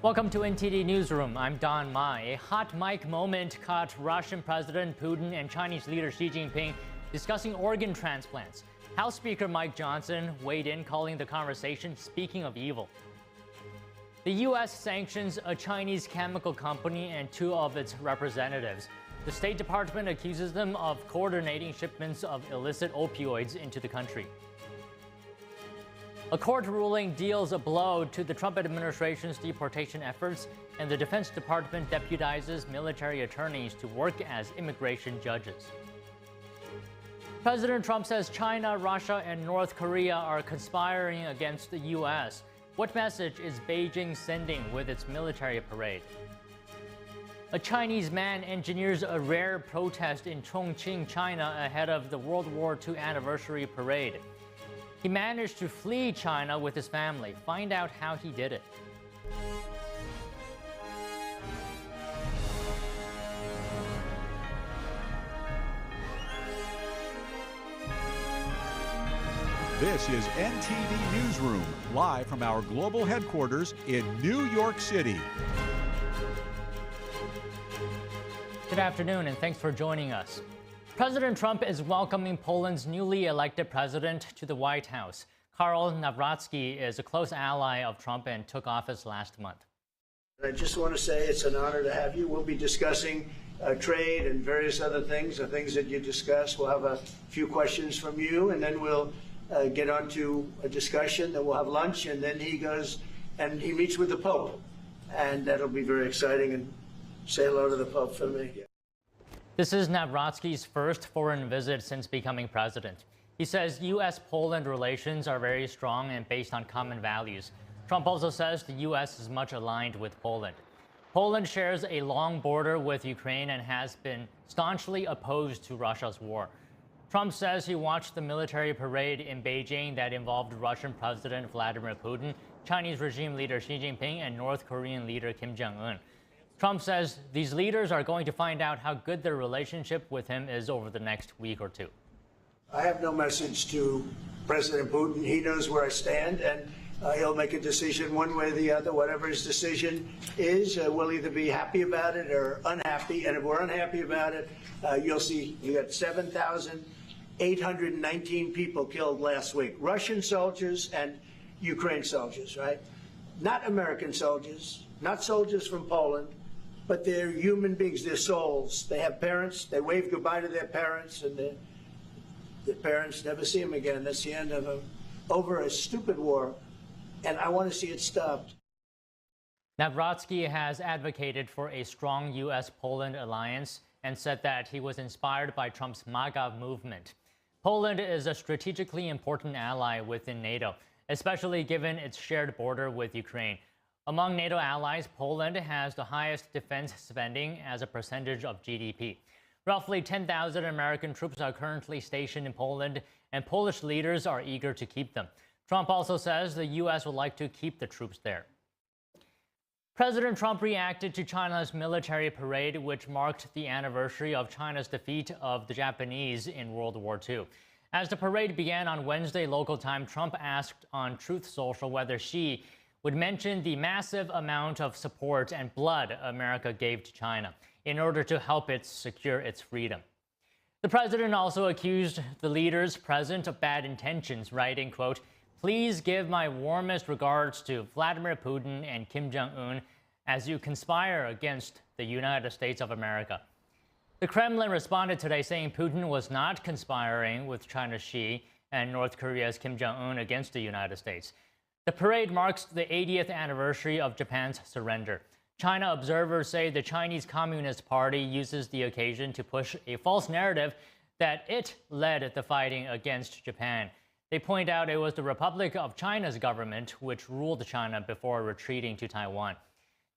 Welcome to NTD Newsroom. I'm Don Mai. A hot mic moment caught Russian President Putin and Chinese leader Xi Jinping discussing organ transplants. House Speaker Mike Johnson weighed in, calling the conversation "speaking of evil." The U.S. sanctions a Chinese chemical company and two of its representatives. The State Department accuses them of coordinating shipments of illicit opioids into the country. A court ruling deals a blow to the Trump administration's deportation efforts, and the Defense Department deputizes military attorneys to work as immigration judges. President Trump says China, Russia, and North Korea are conspiring against the U.S. What message is Beijing sending with its military parade? A Chinese man engineers a rare protest in Chongqing, China, ahead of the World War II anniversary parade. He managed to flee China with his family. Find out how he did it. This is NTD Newsroom, live from our global headquarters in New York City. Good afternoon, and thanks for joining us. President Trump is welcoming Poland's newly elected president to the White House. Karol Nawrocki is a close ally of Trump and took office last month. I just want to say it's an honor to have you. We'll be discussing trade and various other things, the things that you discuss. We'll have a few questions from you, and then we'll get on to a discussion. Then we'll have lunch, and then he goes and he meets with the Pope. And that'll be very exciting. And say hello to the Pope for me. This is Nawrocki's first foreign visit since becoming president. He says U.S.-Poland relations are very strong and based on common values. Trump also says the U.S. is much aligned with Poland. Poland shares a long border with Ukraine and has been staunchly opposed to Russia's war. Trump says he watched the military parade in Beijing that involved Russian President Vladimir Putin, Chinese regime leader Xi Jinping, and North Korean leader Kim Jong-un. Trump says these leaders are going to find out how good their relationship with him is over the next week or two. I have no message to President Putin. He knows where I stand, and he'll make a decision one way or the other. Whatever his decision is, we'll either be happy about it or unhappy. And if we're unhappy about it, you'll see you got 7,819 people killed last week. Russian soldiers and Ukraine soldiers, right? Not American soldiers, not soldiers from Poland. But they're human beings, they're souls. They have parents, they wave goodbye to their parents, and their parents never see them again. That's the end of them. Over a stupid war, and I want to see it stopped. Nawrocki has advocated for a strong U.S.-Poland alliance and said that he was inspired by Trump's MAGA movement. Poland is a strategically important ally within NATO, especially given its shared border with Ukraine. Among NATO allies, Poland has the highest defense spending as a percentage of GDP. Roughly 10,000 American troops are currently stationed in Poland, and Polish leaders are eager to keep them. Trump also says the U.S. would like to keep the troops there. President Trump reacted to China's military parade, which marked the anniversary of China's defeat of the Japanese in World War II. As the parade began on Wednesday local time, Trump asked on Truth Social whether Xi would mention the massive amount of support and blood America gave to China in order to help it secure its freedom. The president also accused the leaders present of bad intentions, writing, quote, "Please give my warmest regards to Vladimir Putin and Kim Jong-un as you conspire against the United States of America." The Kremlin responded today saying Putin was not conspiring with China's Xi and North Korea's Kim Jong-un against the United States. The parade marks the 80th anniversary of Japan's surrender. China observers say the Chinese Communist Party uses the occasion to push a false narrative that it led the fighting against Japan. They point out it was the Republic of China's government which ruled China before retreating to Taiwan.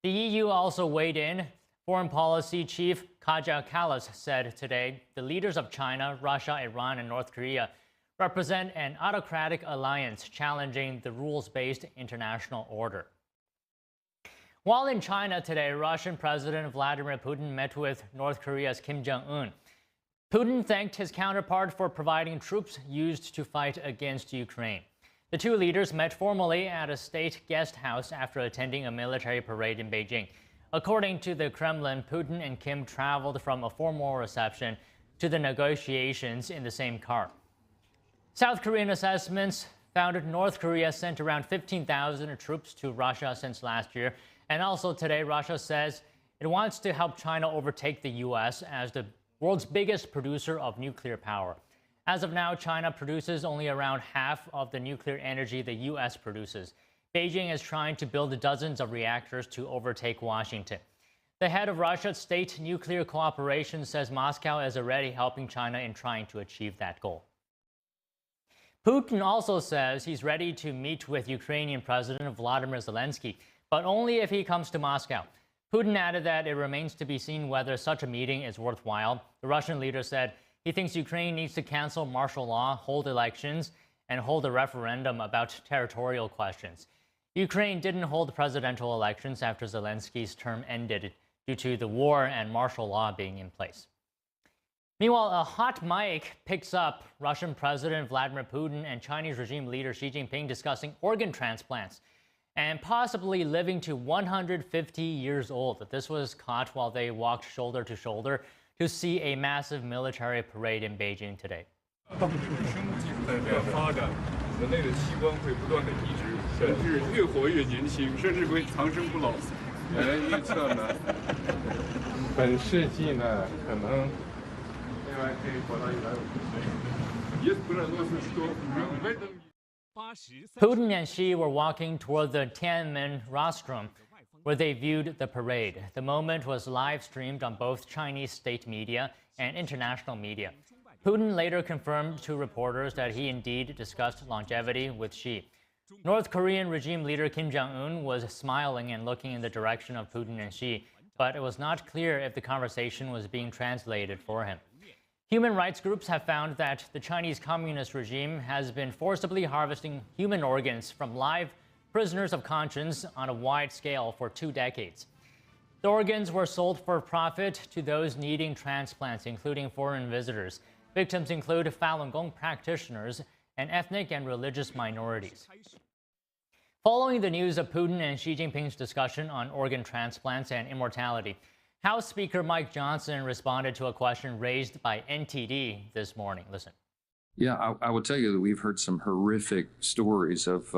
The EU also weighed in. Foreign Policy Chief Kaja Kallas said today the leaders of China, Russia, Iran, and North Korea represent an autocratic alliance challenging the rules-based international order. While in China today, Russian President Vladimir Putin met with North Korea's Kim Jong-un. Putin thanked his counterpart for providing troops used to fight against Ukraine. The two leaders met formally at a state guest house after attending a military parade in Beijing. According to the Kremlin, Putin and Kim traveled from a formal reception to the negotiations in the same car. South Korean assessments found North Korea sent around 15,000 troops to Russia since last year. And also today, Russia says it wants to help China overtake the U.S. as the world's biggest producer of nuclear power. As of now, China produces only around half of the nuclear energy the U.S. produces. Beijing is trying to build dozens of reactors to overtake Washington. The head of Russia's State Nuclear Cooperation says Moscow is already helping China in trying to achieve that goal. Putin also says he's ready to meet with Ukrainian President Vladimir Zelensky, but only if he comes to Moscow. Putin added that it remains to be seen whether such a meeting is worthwhile. The Russian leader said he thinks Ukraine needs to cancel martial law, hold elections, and hold a referendum about territorial questions. Ukraine didn't hold presidential elections after Zelensky's term ended due to the war and martial law being in place. Meanwhile, a hot mic picks up Russian President Vladimir Putin and Chinese regime leader Xi Jinping discussing organ transplants and possibly living to 150 years old. This was caught while they walked shoulder to shoulder to see a massive military parade in Beijing today. 在这样发展，人类的器官会不断的移植，甚至越活越年轻，甚至会长生不老。有人预测呢，本世纪呢，可能另外可以活到150岁，也不能说是说没等。Putin and Xi were walking toward the Tiananmen rostrum, where they viewed the parade. The moment was live streamed on both Chinese state media and international media. Putin later confirmed to reporters that he indeed discussed longevity with Xi. North Korean regime leader Kim Jong-un was smiling and looking in the direction of Putin and Xi, but it was not clear if the conversation was being translated for him. Human rights groups have found that the Chinese Communist regime has been forcibly harvesting human organs from live prisoners of conscience on a wide scale for 2 decades. The organs were sold for profit to those needing transplants, including foreign visitors. Victims include Falun Gong practitioners and ethnic and religious minorities. Following the news of Putin and Xi Jinping's discussion on organ transplants and immortality, House Speaker Mike Johnson responded to a question raised by NTD this morning. Listen. Yeah, I will tell you that we've heard some horrific stories of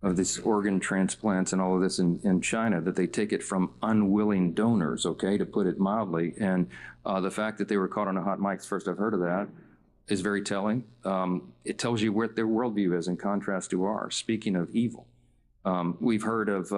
these organ transplants and all of this in China, that they take it from unwilling donors, okay, to put it mildly. And the fact that they were caught on a hot mic, the first I've heard of that, is very telling. It tells you where their worldview is in contrast to ours. Speaking of evil, we've heard of,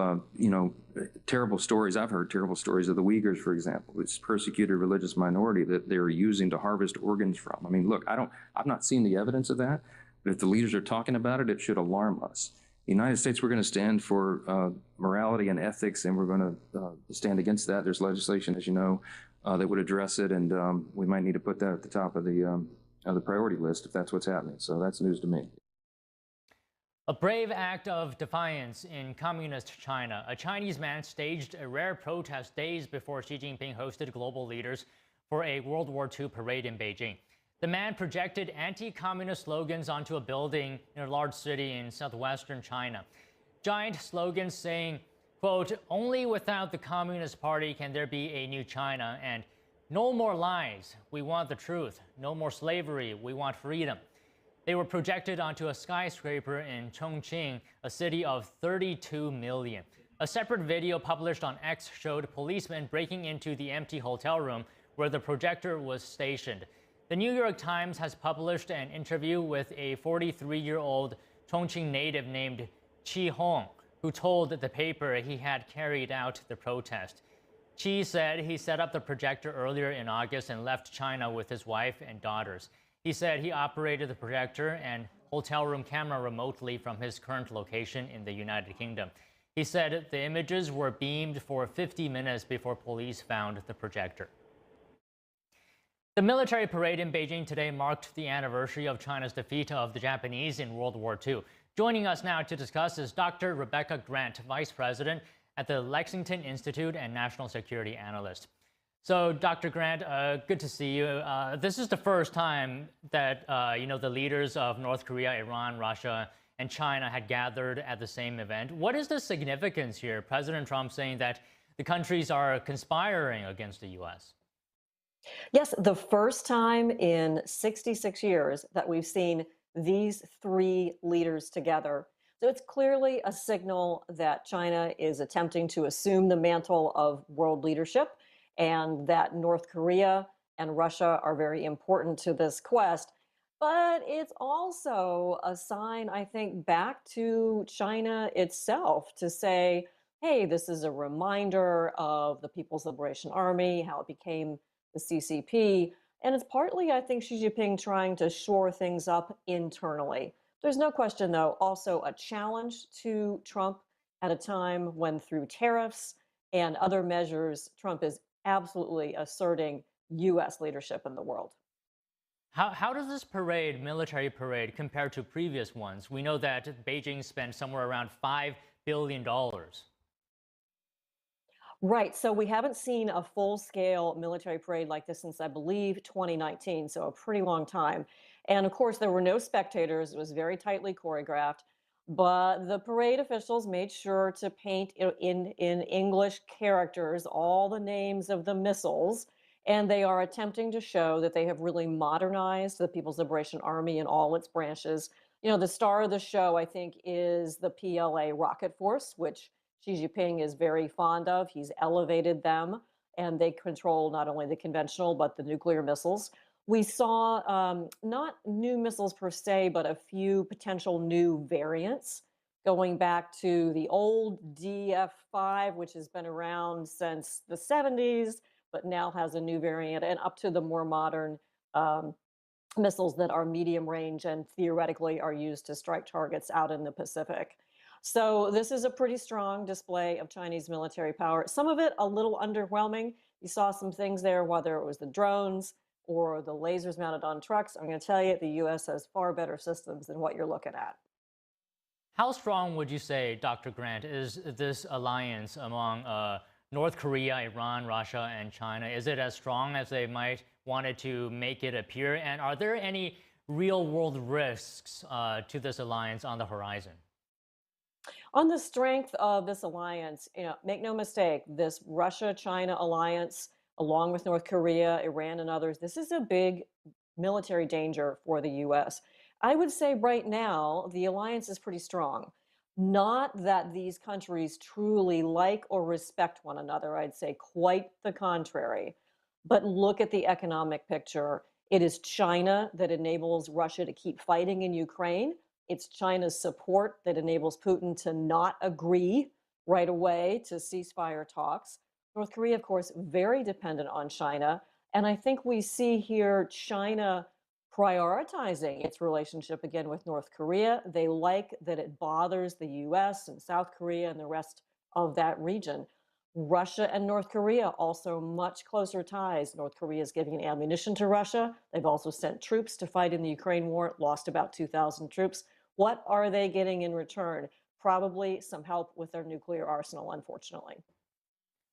terrible stories. I've heard terrible stories of the Uyghurs, for example, this persecuted religious minority that they're using to harvest organs from. I mean, look, I've not seen the evidence of that, but if the leaders are talking about it, it should alarm us. The United States, we're going to stand for morality and ethics, and we're going to stand against that. There's legislation, as you know, that would address it, and we might need to put that at the top of the priority list if that's what's happening. So that's news to me. A brave act of defiance in communist China. A Chinese man staged a rare protest days before Xi Jinping hosted global leaders for a World War II parade in Beijing. The man projected anti-communist slogans onto a building in a large city in southwestern China. Giant slogans saying, quote, "Only without the Communist Party can there be a new China," and "No more lies, we want the truth. No more slavery, we want freedom." They were projected onto a skyscraper in Chongqing, a city of 32 million. A separate video published on X showed policemen breaking into the empty hotel room where the projector was stationed. The New York Times has published an interview with a 43-year-old Chongqing native named Qi Hong, who told the paper he had carried out the protest. Qi said he set up the projector earlier in August and left China with his wife and daughters. He said he operated the projector and hotel room camera remotely from his current location in the United Kingdom. He said the images were beamed for 50 minutes before police found the projector. The military parade in Beijing today marked the anniversary of China's defeat of the Japanese in World War II. Joining us now to discuss is Dr. Rebecca Grant, Vice President at the Lexington Institute and National Security Analyst. So, Dr. Grant, good to see you. This is the first time that the leaders of North Korea, Iran, Russia, and China had gathered at the same event. What is the significance here? President Trump saying that the countries are conspiring against the U.S. Yes, the first time in 66 years that we've seen these three leaders together. So it's clearly a signal that China is attempting to assume the mantle of world leadership, and that North Korea and Russia are very important to this quest. But it's also a sign, I think, back to China itself to say, hey, this is a reminder of the People's Liberation Army, how it became the CCP. And it's partly, I think, Xi Jinping trying to shore things up internally. There's no question, though, also a challenge to Trump at a time when, through tariffs and other measures, Trump is absolutely asserting U.S. leadership in the world. How does this parade, military parade, compare to previous ones? We know that Beijing spent somewhere around $5 billion. Right. So we haven't seen a full-scale military parade like this since, I believe, 2019, so a pretty long time. And of course, there were no spectators. It was very tightly choreographed. But the parade officials made sure to paint in English characters all the names of the missiles. And they are attempting to show that they have really modernized the People's Liberation Army in all its branches. You know, the star of the show, I think, is the PLA rocket force, which Xi Jinping is very fond of. He's elevated them, and they control not only the conventional, but the nuclear missiles. We saw not new missiles per se, but a few potential new variants going back to the old DF-5, which has been around since the 70s, but now has a new variant, and up to the more modern missiles that are medium range and theoretically are used to strike targets out in the Pacific. So this is a pretty strong display of Chinese military power. Some of it a little underwhelming. You saw some things there, whether it was the drones or the lasers mounted on trucks. I'm going to tell you, the U.S. has far better systems than what you're looking at. How strong would you say, Dr. Grant, is this alliance among North Korea, Iran, Russia, and China? Is it as strong as they might want it to make it appear? And are there any real-world risks to this alliance on the horizon? On the strength of this alliance, make no mistake, this Russia-China alliance, along with North Korea, Iran, and others, this is a big military danger for the U.S. I would say right now, the alliance is pretty strong. Not that these countries truly like or respect one another. I'd say quite the contrary. But look at the economic picture. It is China that enables Russia to keep fighting in Ukraine. It's China's support that enables Putin to not agree right away to ceasefire talks. North Korea, of course, very dependent on China. And I think we see here China prioritizing its relationship again with North Korea. They like that it bothers the U.S. and South Korea and the rest of that region. Russia and North Korea also much closer ties. North Korea is giving ammunition to Russia. They've also sent troops to fight in the Ukraine war, lost about 2,000 troops. What are they getting in return? Probably some help with their nuclear arsenal, unfortunately.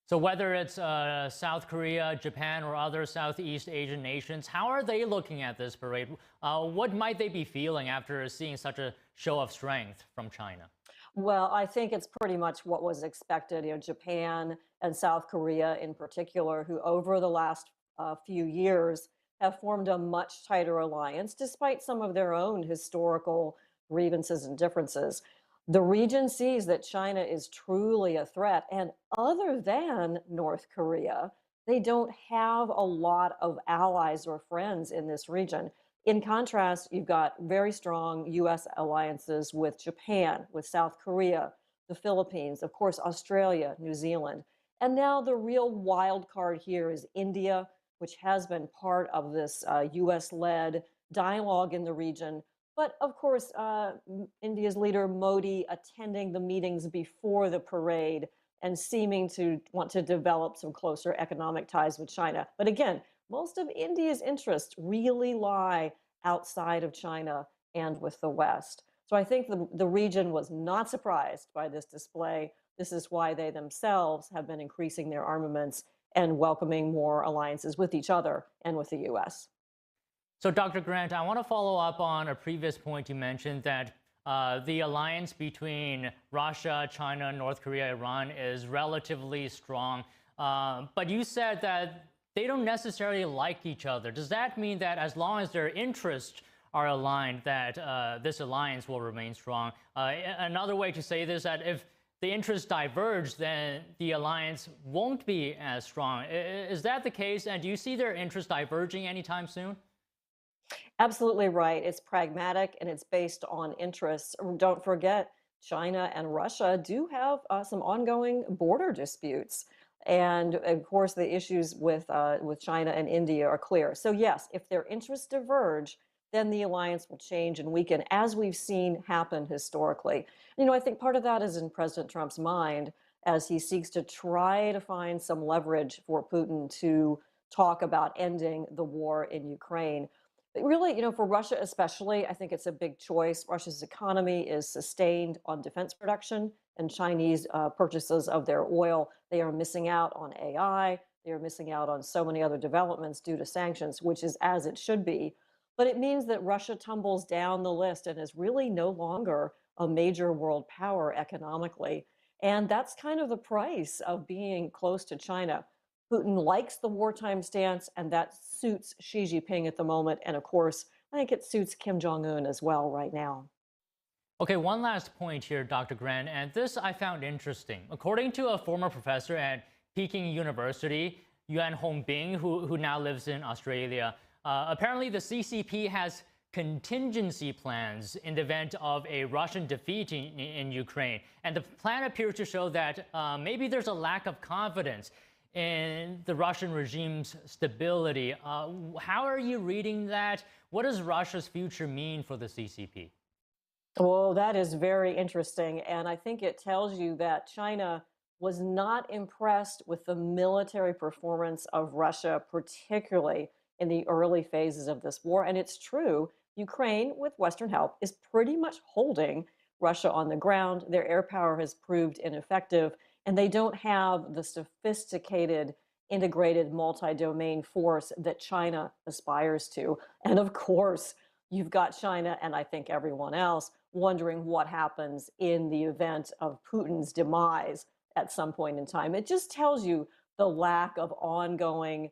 So whether it's South Korea, Japan, or other Southeast Asian nations, how are they looking at this parade? What might they be feeling after seeing such a show of strength from China? Well, I think it's pretty much what was expected. Japan and South Korea in particular, who over the last few years have formed a much tighter alliance, despite some of their own historical grievances and differences. The region sees that China is truly a threat. And other than North Korea, they don't have a lot of allies or friends in this region. In contrast, you've got very strong U.S. alliances with Japan, with South Korea, the Philippines, of course, Australia, New Zealand. And now the real wild card here is India, which has been part of this U.S.-led dialogue in the region. But of course, India's leader Modi attending the meetings before the parade and seeming to want to develop some closer economic ties with China. But again, most of India's interests really lie outside of China and with the West. So I think the region was not surprised by this display. This is why they themselves have been increasing their armaments and welcoming more alliances with each other and with the U.S. So, Dr. Grant, I want to follow up on a previous point you mentioned that the alliance between Russia, China, North Korea, Iran is relatively strong. But you said that they don't necessarily like each other. Does that mean that as long as their interests are aligned, that this alliance will remain strong? Another way to say this is that if the interests diverge, then the alliance won't be as strong. Is that the case? And do you see their interests diverging anytime soon? Absolutely right. It's pragmatic and it's based on interests. Don't forget, China and Russia do have some ongoing border disputes. And of course, the issues with China and India are clear. So yes, if their interests diverge, then the alliance will change and weaken, as we've seen happen historically. You know, I think part of that is in President Trump's mind as he seeks to try to find some leverage for Putin to talk about ending the war in Ukraine. But really, you know, for Russia especially, I think it's a big choice. Russia's economy is sustained on defense production and Chinese purchases of their oil. They are missing out on AI. They are missing out on so many other developments due to sanctions, which is as it should be. But it means that Russia tumbles down the list and is really no longer a major world power economically. And that's kind of the price of being close to China. Putin likes the wartime stance, and that suits Xi Jinping at the moment. And of course, I think it suits Kim Jong-un as well right now. Okay, one last point here, Dr. Gran, and this I found interesting. According to a former professor at Peking University, Yuan Hongbing, who now lives in Australia, apparently the CCP has contingency plans in the event of a Russian defeat in Ukraine. And the plan appears to show that maybe there's a lack of confidence in the Russian regime's stability. How are you reading that? What does Russia's future mean for the CCP? Well, that is very interesting. And I think it tells you that China was not impressed with the military performance of Russia, particularly in the early phases of this war. And it's true, Ukraine, with Western help, is pretty much holding Russia on the ground. Their air power has proved ineffective, and they don't have the sophisticated, integrated, multi-domain force that China aspires to. And of course, you've got China, and I think everyone else, wondering what happens in the event of Putin's demise at some point in time. It just tells you the lack of ongoing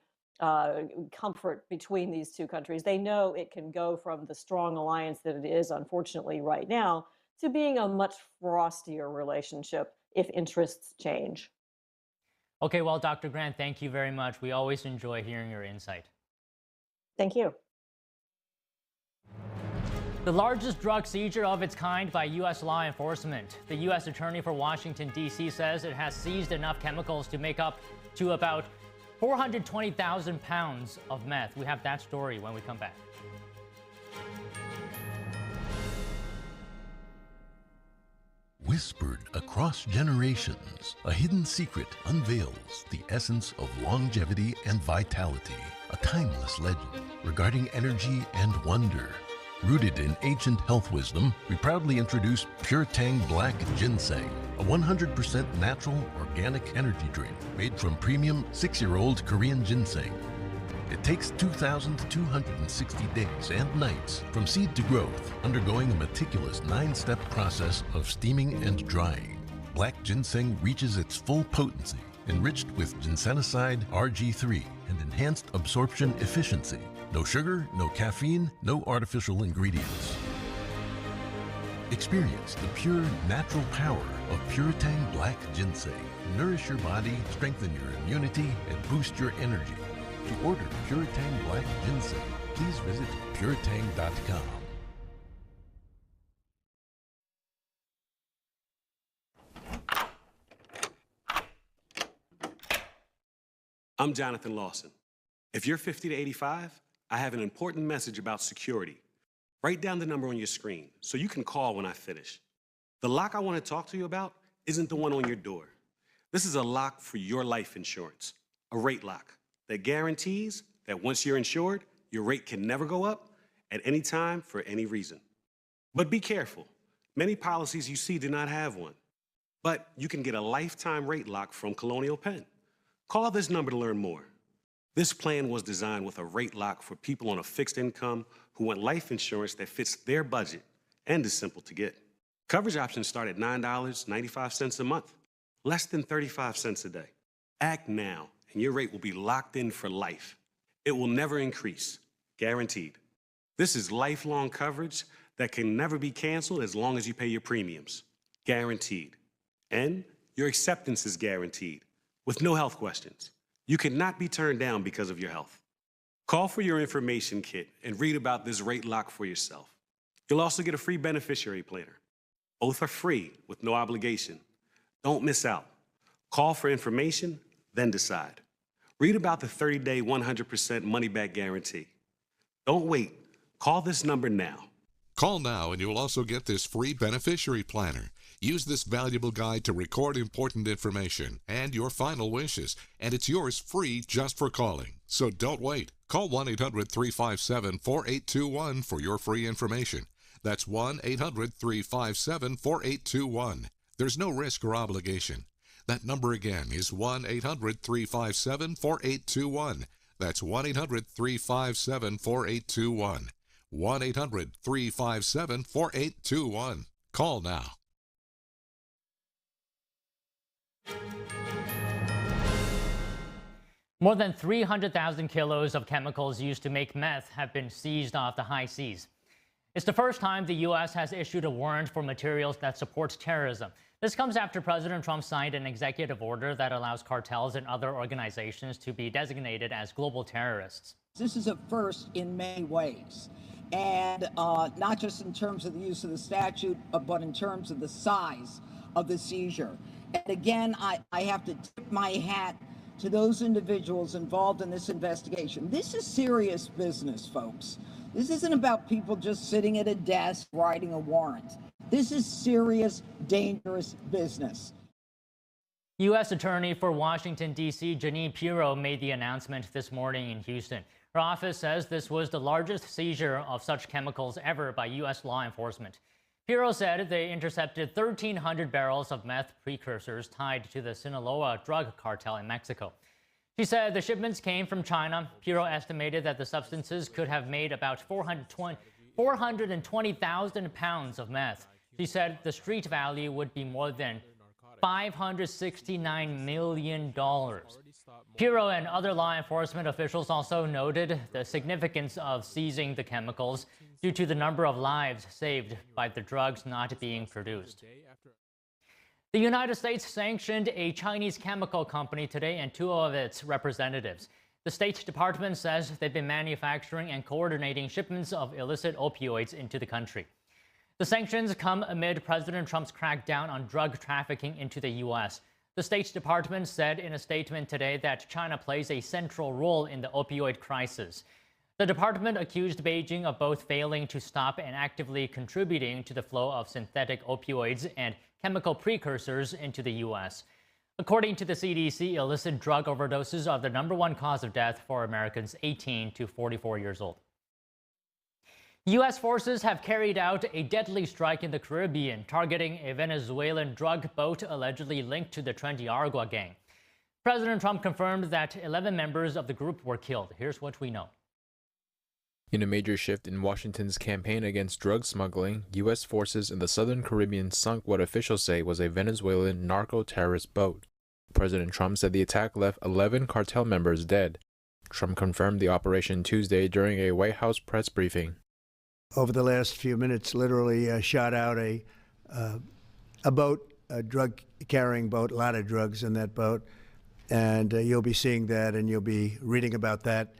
comfort between these two countries. They know it can go from the strong alliance that it is, unfortunately, right now, to being a much frostier relationship if interests change. Okay, well, Dr. Grant, thank you very much. We always enjoy hearing your insight. Thank you. The largest drug seizure of its kind by U.S. law enforcement. The U.S. Attorney for Washington, D.C. says it has seized enough chemicals to make up to about 420,000 pounds of meth. We have that story when we come back. Whispered across generations, a hidden secret unveils the essence of longevity and vitality. A timeless legend regarding energy and wonder. Rooted in ancient health wisdom, we proudly introduce Pure Tang Black Ginseng, a 100% natural organic energy drink made from premium 6-year-old Korean ginseng. It takes 2,260 days and nights from seed to growth, undergoing a meticulous 9-step process of steaming and drying. Black ginseng reaches its full potency, enriched with ginsenoside RG3 and enhanced absorption efficiency. No sugar, no caffeine, no artificial ingredients. Experience the pure, natural power of Pure Tang Black Ginseng. Nourish your body, strengthen your immunity, and boost your energy. To order Pure Tang Black Ginseng, please visit puretang.com. I'm Jonathan Lawson. If you're 50 to 85, I have an important message about security. Write down the number on your screen so you can call when I finish. The lock I want to talk to you about isn't the one on your door. This is a lock for your life insurance, a rate lock that guarantees that once you're insured, your rate can never go up at any time for any reason. But be careful. Many policies you see do not have one. But you can get a lifetime rate lock from Colonial Penn. Call this number to learn more. This plan was designed with a rate lock for people on a fixed income who want life insurance that fits their budget and is simple to get. Coverage options start at $9.95 a month, less than 35 cents a day. Act now, and your rate will be locked in for life. It will never increase, guaranteed. This is lifelong coverage that can never be canceled as long as you pay your premiums, guaranteed. And your acceptance is guaranteed, with no health questions. You cannot be turned down because of your health. Call for your information kit and read about this rate lock for yourself. You'll also get a free beneficiary planner. Both are free with no obligation. Don't miss out. Call for information, then decide. Read about the 30-day 100% money-back guarantee. Don't wait. Call this number now. Call now and you'll also get this free beneficiary planner. Use this valuable guide to record important information and your final wishes, and it's yours free just for calling. So don't wait. Call 1-800-357-4821 for your free information. That's 1-800-357-4821. There's no risk or obligation. That number again is 1-800-357-4821. That's 1-800-357-4821. 1-800-357-4821. Call now. More than 300,000 kilos of chemicals used to make meth have been seized off the high seas. It's the first time the U.S. has issued a warrant for materials that support terrorism. This comes after President Trump signed an executive order that allows cartels and other organizations to be designated as global terrorists. This is a first in many ways, and not just in terms of the use of the statute, but in terms of the size of the seizure. And again, I have to tip my hat to those individuals involved in this investigation. This is serious business, folks. This isn't about people just sitting at a desk writing a warrant. This is serious, dangerous business. U.S. Attorney for Washington, D.C., Jeanine Pirro made the announcement this morning in Houston. Her office says this was the largest seizure of such chemicals ever by U.S. law enforcement. Pirro said they intercepted 1,300 barrels of meth precursors tied to the Sinaloa drug cartel in Mexico. She said the shipments came from China. Pirro estimated that the substances could have made about 420,000 pounds of meth. She said the street value would be more than $569 million. Pirro and other law enforcement officials also noted the significance of seizing the chemicals due to the number of lives saved by the drugs not being produced. The United States sanctioned a Chinese chemical company today and two of its representatives. The State Department says they've been manufacturing and coordinating shipments of illicit opioids into the country. The sanctions come amid President Trump's crackdown on drug trafficking into the U.S. The State Department said in a statement today that China plays a central role in the opioid crisis. The department accused Beijing of both failing to stop and actively contributing to the flow of synthetic opioids and chemical precursors into the U.S. According to the CDC, illicit drug overdoses are the #1 cause of death for Americans 18 to 44 years old. U.S. forces have carried out a deadly strike in the Caribbean, targeting a Venezuelan drug boat allegedly linked to the Trendy Aragua gang. President Trump confirmed that 11 members of the group were killed. Here's what we know. In a major shift in Washington's campaign against drug smuggling, U.S. forces in the southern Caribbean sunk what officials say was a Venezuelan narco-terrorist boat. President Trump said the attack left 11 cartel members dead. Trump confirmed the operation Tuesday during a White House press briefing. Over the last few minutes, literally shot out a boat, a drug-carrying boat, a lot of drugs in that boat. And you'll be seeing that and you'll be reading about that.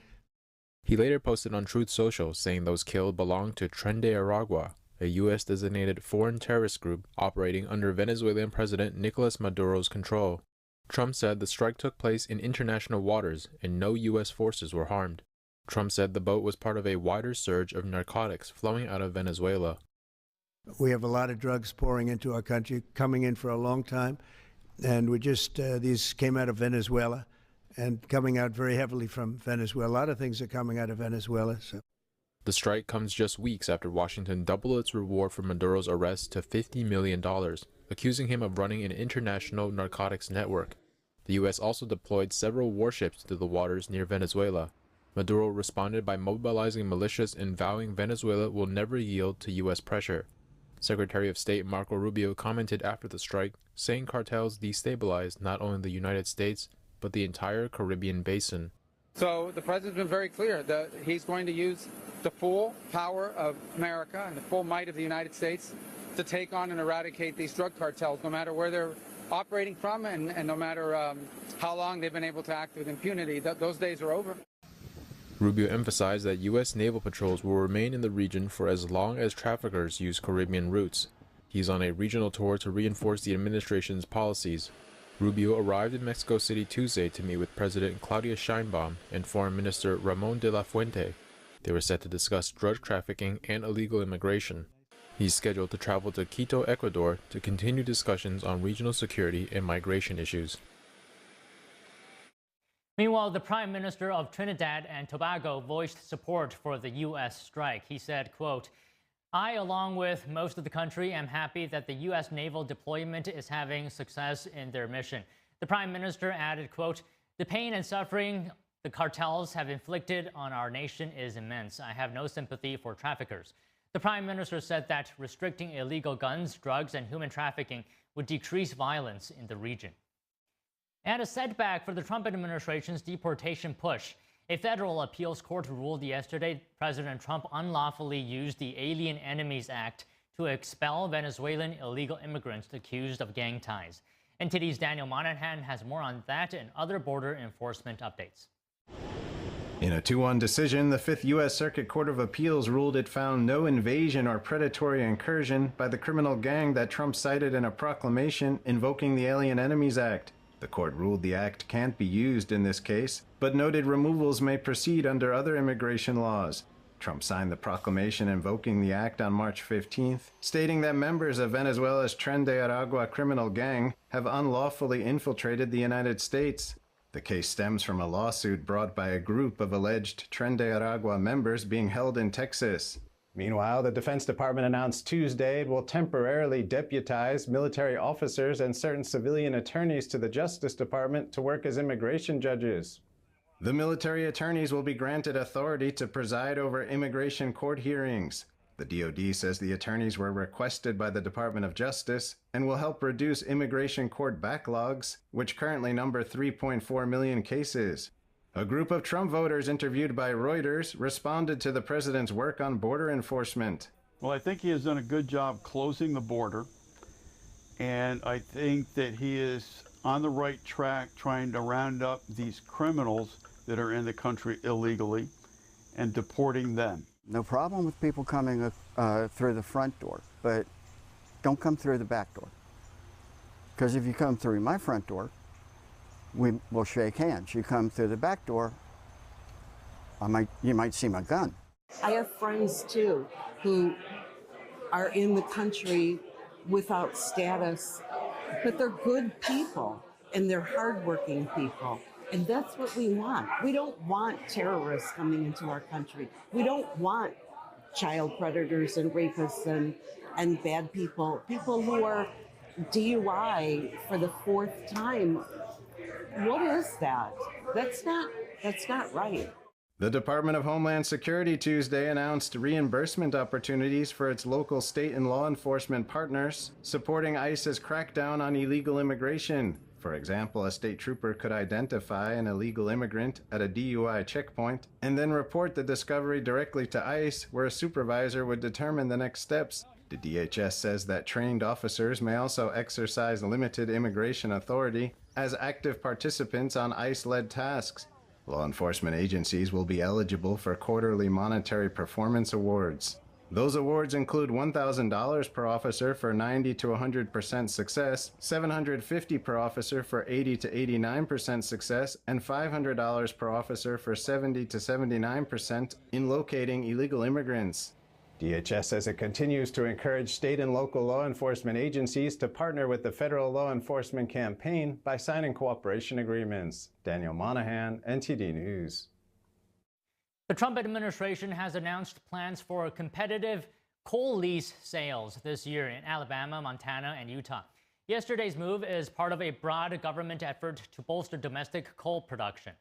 He later posted on Truth Social saying those killed belonged to Trendy Aragua, a U.S.-designated foreign terrorist group operating under Venezuelan President Nicolas Maduro's control. Trump said the strike took place in international waters and no U.S. forces were harmed. Trump said the boat was part of a wider surge of narcotics flowing out of Venezuela. We have a lot of drugs pouring into our country, coming in for a long time, and these came out of Venezuela and coming out very heavily from Venezuela. A lot of things are coming out of Venezuela. So. The strike comes just weeks after Washington doubled its reward for Maduro's arrest to $50 million, accusing him of running an international narcotics network. The U.S. also deployed several warships to the waters near Venezuela. Maduro responded by mobilizing militias and vowing Venezuela will never yield to U.S. pressure. Secretary of State Marco Rubio commented after the strike, saying cartels destabilize not only the United States, but the entire Caribbean basin. So the president's been very clear that he's going to use the full power of America and the full might of the United States to take on and eradicate these drug cartels, no matter where they're operating from and no matter how long they've been able to act with impunity. Those days are over. Rubio emphasized that U.S. naval patrols will remain in the region for as long as traffickers use Caribbean routes. He's on a regional tour to reinforce the administration's policies. Rubio arrived in Mexico City Tuesday to meet with President Claudia Sheinbaum and Foreign Minister Ramon de la Fuente. They were set to discuss drug trafficking and illegal immigration. He's scheduled to travel to Quito, Ecuador, to continue discussions on regional security and migration issues. Meanwhile, the Prime Minister of Trinidad and Tobago voiced support for the U.S. strike. He said, quote, "I, along with most of the country, am happy that the U.S. naval deployment is having success in their mission." The Prime Minister added, quote, "The pain and suffering the cartels have inflicted on our nation is immense. I have no sympathy for traffickers." The Prime Minister said that restricting illegal guns, drugs, and human trafficking would decrease violence in the region. And a setback for the Trump administration's deportation push. A federal appeals court ruled yesterday President Trump unlawfully used the Alien Enemies Act to expel Venezuelan illegal immigrants accused of gang ties. NTD's Daniel Monahan has more on that and other border enforcement updates. In a 2-1 decision, the 5th U.S. Circuit Court of Appeals ruled it found no invasion or predatory incursion by the criminal gang that Trump cited in a proclamation invoking the Alien Enemies Act. The court ruled the act can't be used in this case, but noted removals may proceed under other immigration laws. Trump signed the proclamation invoking the act on March 15th, stating that members of Venezuela's Tren de Aragua criminal gang have unlawfully infiltrated the United States. The case stems from a lawsuit brought by a group of alleged Tren de Aragua members being held in Texas. Meanwhile, the Defense Department announced Tuesday it will temporarily deputize military officers and certain civilian attorneys to the Justice Department to work as immigration judges. The military attorneys will be granted authority to preside over immigration court hearings. The DoD says the attorneys were requested by the Department of Justice and will help reduce immigration court backlogs, which currently number 3.4 million cases. A group of Trump voters interviewed by Reuters responded to the president's work on border enforcement. Well, I think he has done a good job closing the border, and I think that he is on the right track trying to round up these criminals that are in the country illegally and deporting them. No problem with people coming through the front door, but don't come through the back door. Because if you come through my front door, we will shake hands. You come through the back door, you might see my gun. I have friends too who are in the country without status, but they're good people and they're hardworking people. And that's what we want. We don't want terrorists coming into our country. We don't want child predators and rapists and bad people, people who are DUI for the 4th time. What is that? That's not right. The Department of Homeland Security Tuesday announced reimbursement opportunities for its local state and law enforcement partners, supporting ICE's crackdown on illegal immigration. For example, a state trooper could identify an illegal immigrant at a DUI checkpoint and then report the discovery directly to ICE, where a supervisor would determine the next steps. The DHS says that trained officers may also exercise limited immigration authority as active participants on ICE-led tasks. Law enforcement agencies will be eligible for quarterly monetary performance awards. Those awards include $1,000 per officer for 90 to 100% success, $750 per officer for 80 to 89% success, and $500 per officer for 70 to 79% in locating illegal immigrants. DHS says it continues to encourage state and local law enforcement agencies to partner with the federal law enforcement campaign by signing cooperation agreements. Daniel Monahan, NTD News. The Trump administration has announced plans for competitive coal lease sales this year in Alabama, Montana, and Utah. Yesterday's move is part of a broad government effort to bolster domestic coal production.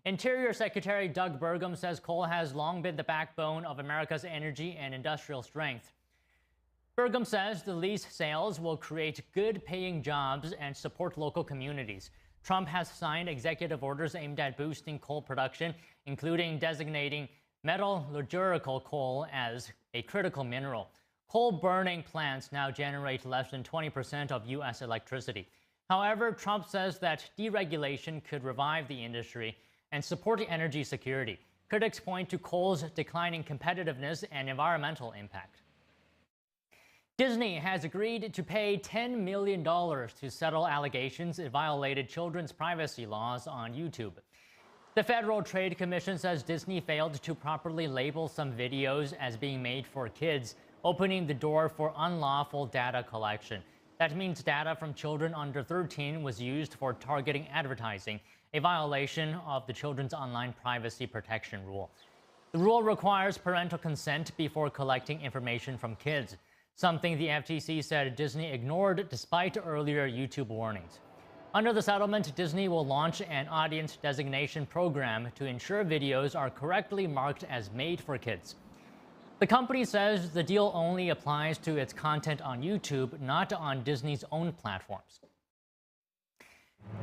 Interior Secretary Doug Burgum says coal has long been the backbone of America's energy and industrial strength. Burgum says the lease sales will create good-paying jobs and support local communities. Trump has signed executive orders aimed at boosting coal production, including designating metallurgical coal as a critical mineral. Coal-burning plants now generate less than 20% of U.S. electricity. However, Trump says that deregulation could revive the industry and support energy security. Critics point to coal's declining competitiveness and environmental impact. Disney has agreed to pay $10 million to settle allegations it violated children's privacy laws on YouTube. The Federal Trade Commission says Disney failed to properly label some videos as being made for kids, opening the door for unlawful data collection. That means data from children under 13 was used for targeting advertising, a violation of the Children's Online Privacy Protection Rule. The rule requires parental consent before collecting information from kids, something the FTC said Disney ignored despite earlier YouTube warnings. Under the settlement, Disney will launch an audience designation program to ensure videos are correctly marked as made for kids. The company says the deal only applies to its content on YouTube, not on Disney's own platforms.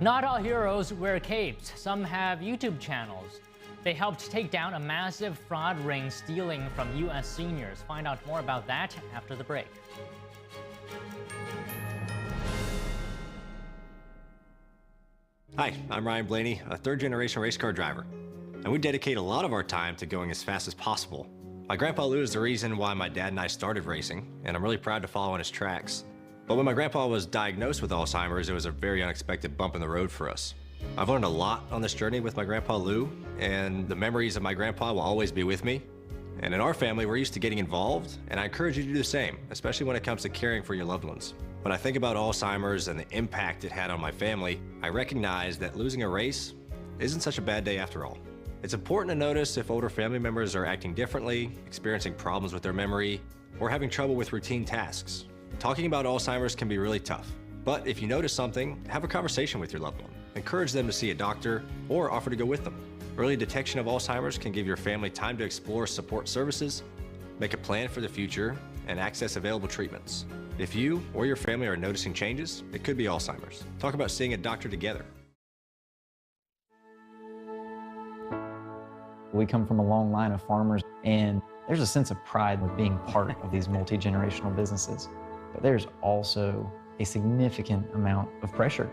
Not all heroes wear capes. Some have YouTube channels. They helped take down a massive fraud ring stealing from U.S. seniors. Find out more about that after the break. Hi, I'm Ryan Blaney, a third-generation race car driver, and we dedicate a lot of our time to going as fast as possible. My grandpa Lou is the reason why my dad and I started racing, and I'm really proud to follow in his tracks. But when my grandpa was diagnosed with Alzheimer's, it was a very unexpected bump in the road for us. I've learned a lot on this journey with my grandpa Lou, and the memories of my grandpa will always be with me. And in our family, we're used to getting involved, and I encourage you to do the same, especially when it comes to caring for your loved ones. When I think about Alzheimer's and the impact it had on my family, I recognize that losing a race isn't such a bad day after all. It's important to notice if older family members are acting differently, experiencing problems with their memory, or having trouble with routine tasks. Talking about Alzheimer's can be really tough, but if you notice something, have a conversation with your loved one. Encourage them to see a doctor or offer to go with them. Early detection of Alzheimer's can give your family time to explore support services, make a plan for the future, and access available treatments. If you or your family are noticing changes, it could be Alzheimer's. Talk about seeing a doctor together. We come from a long line of farmers, and there's a sense of pride with being part of these multi-generational businesses. But there's also a significant amount of pressure.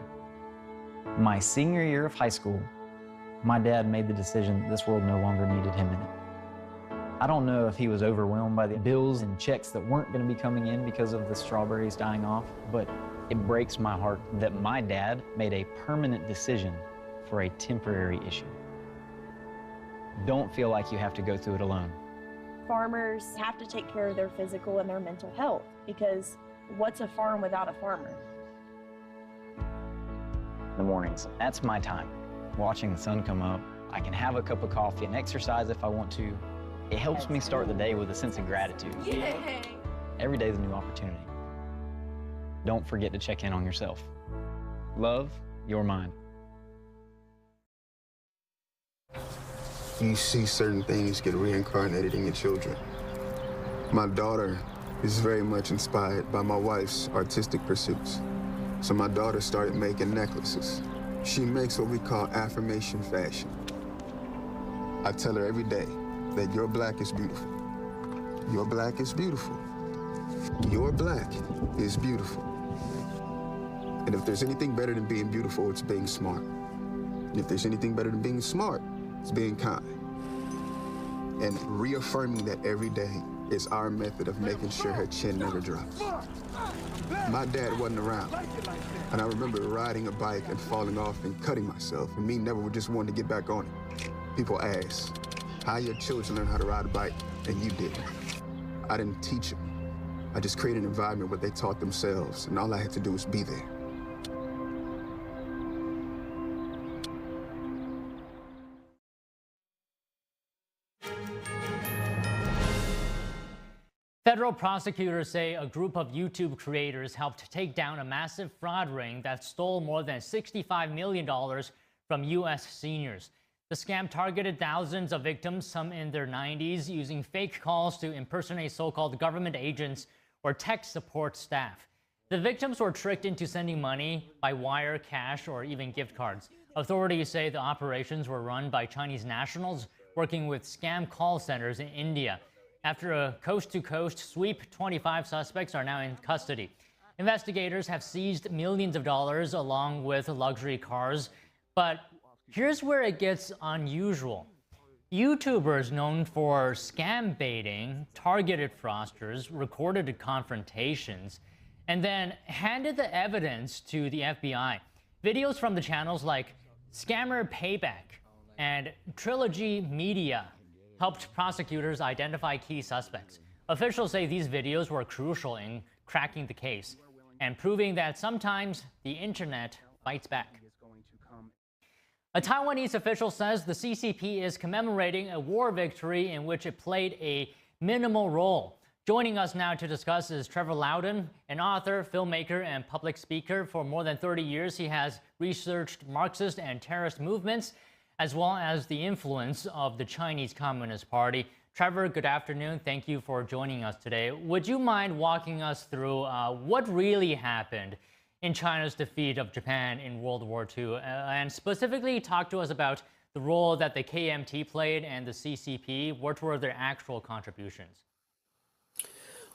My senior year of high school, my dad made the decision this world no longer needed him in it. I don't know if he was overwhelmed by the bills and checks that weren't going to be coming in because of the strawberries dying off, but it breaks my heart that my dad made a permanent decision for a temporary issue. Don't feel like you have to go through it alone. Farmers have to take care of their physical and their mental health, because what's a farm without a farmer? In the mornings, that's my time. Watching the sun come up, I can have a cup of coffee and exercise if I want to. It helps me start the day with a sense of gratitude. Yay! Every day is a new opportunity. Don't forget to check in on yourself. Love, your mind. You see certain things get reincarnated in your children. My daughter is very much inspired by my wife's artistic pursuits. So my daughter started making necklaces. She makes what we call affirmation fashion. I tell her every day that your black is beautiful. Your black is beautiful. Your black is beautiful. And if there's anything better than being beautiful, it's being smart. And if there's anything better than being smart, it's being kind. And reaffirming that every day is our method of making sure her chin never drops. My dad wasn't around, and I remember riding a bike and falling off and cutting myself, and me never just wanting to get back on it. People ask, how your children learn how to ride a bike, and you didn't. I didn't teach them. I just created an environment where they taught themselves, and all I had to do was be there. Federal prosecutors say a group of YouTube creators helped take down a massive fraud ring that stole more than $65 million from U.S. seniors. The scam targeted thousands of victims, some in their 90s, using fake calls to impersonate so-called government agents or tech support staff. The victims were tricked into sending money by wire, cash, or even gift cards. Authorities say the operations were run by Chinese nationals working with scam call centers in India. After a coast-to-coast sweep, 25 suspects are now in custody. Investigators have seized millions of dollars along with luxury cars. But here's where it gets unusual. YouTubers known for scam baiting targeted fraudsters, recorded confrontations, and then handed the evidence to the FBI. Videos from the channels like Scammer Payback and Trilogy Media helped prosecutors identify key suspects. Officials say these videos were crucial in cracking the case and proving that sometimes the internet fights back. A Taiwanese official says the CCP is commemorating a war victory in which it played a minimal role. Joining us now to discuss is Trevor Loudon, an author, filmmaker, and public speaker. For more than 30 years, he has researched Marxist and terrorist movements, as well as the influence of the Chinese Communist Party. Trevor, good afternoon. Thank you for joining us today. Would you mind walking us through what really happened in China's defeat of Japan in World War II, and specifically talk to us about the role that the KMT played and the CCP? What were their actual contributions?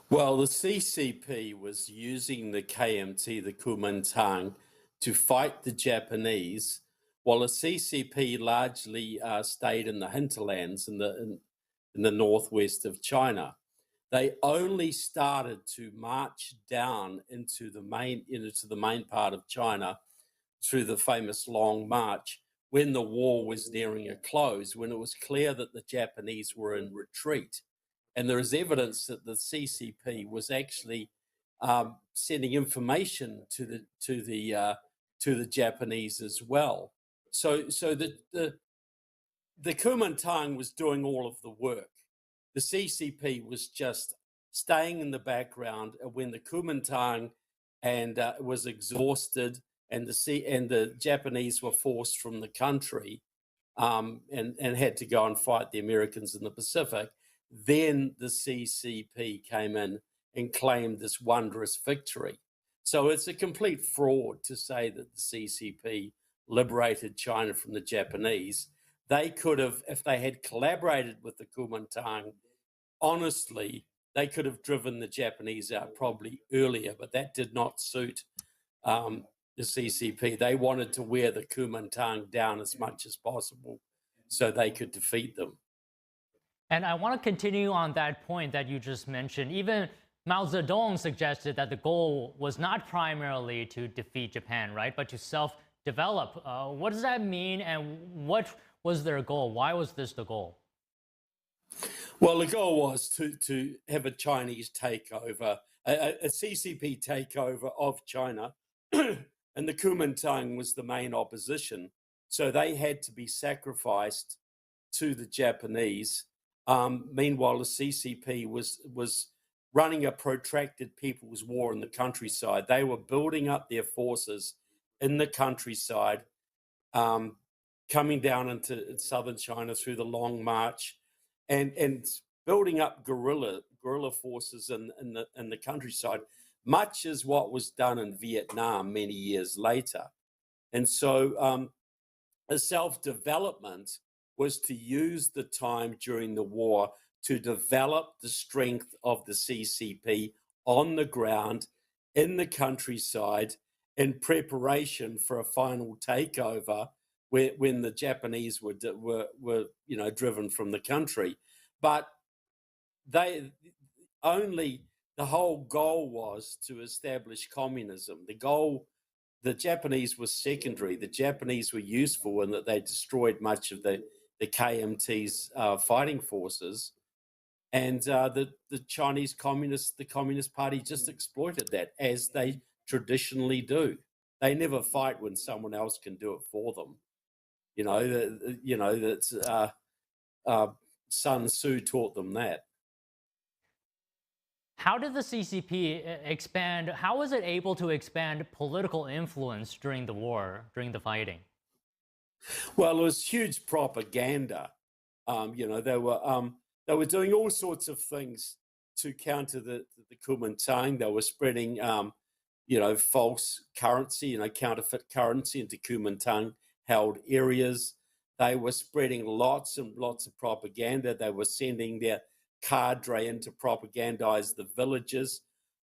Well, the CCP was using the KMT, the Kuomintang, to fight the Japanese, while the CCP largely stayed in the hinterlands in the northwest of China. They only started to march down into the main part of China through the famous Long March when the war was nearing a close, when it was clear that the Japanese were in retreat. And there is evidence that the CCP was actually sending information to the Japanese as well. So the Kuomintang was doing all of the work. The CCP was just staying in the background when the Kuomintang was exhausted and the Japanese were forced from the country and had to go and fight the Americans in the Pacific. Then the CCP came in and claimed this wondrous victory. So it's a complete fraud to say that the CCP liberated China from the Japanese. They could have, if they had collaborated with the Kuomintang, honestly, they could have driven the Japanese out probably earlier, but that did not suit the CCP. They wanted to wear the Kuomintang down as much as possible so they could defeat them. And I want to continue on that point that you just mentioned. Even Mao Zedong suggested that the goal was not primarily to defeat Japan, right, but to self-develop. What does that mean, and what was their goal? Why was this the goal? Well, the goal was to have a Chinese takeover, a CCP takeover of China, and the Kuomintang was the main opposition. So they had to be sacrificed to the Japanese. Meanwhile, the CCP was running a protracted people's war in the countryside. They were building up their forces in the countryside, coming down into southern China through the Long March, and building up guerrilla forces in the countryside, much as what was done in Vietnam many years later. And so a self-development was to use the time during the war to develop the strength of the CCP on the ground in the countryside in preparation for a final takeover when the Japanese were driven from the country. But the whole goal was to establish communism. The Japanese was secondary. The Japanese were useful in that they destroyed much of the KMT's fighting forces, and the Chinese the Communist Party just exploited that, as they traditionally do. They never fight when someone else can do it for them. Sun Tzu taught them that. How did the CCP expand? How was it able to expand political influence during the war, during the fighting? Well, it was huge propaganda. They were doing all sorts of things to counter the Kuomintang. They were spreading, false currency, counterfeit currency into Kuomintang-held areas. They were spreading lots and lots of propaganda. They were sending their cadre in to propagandize the villages,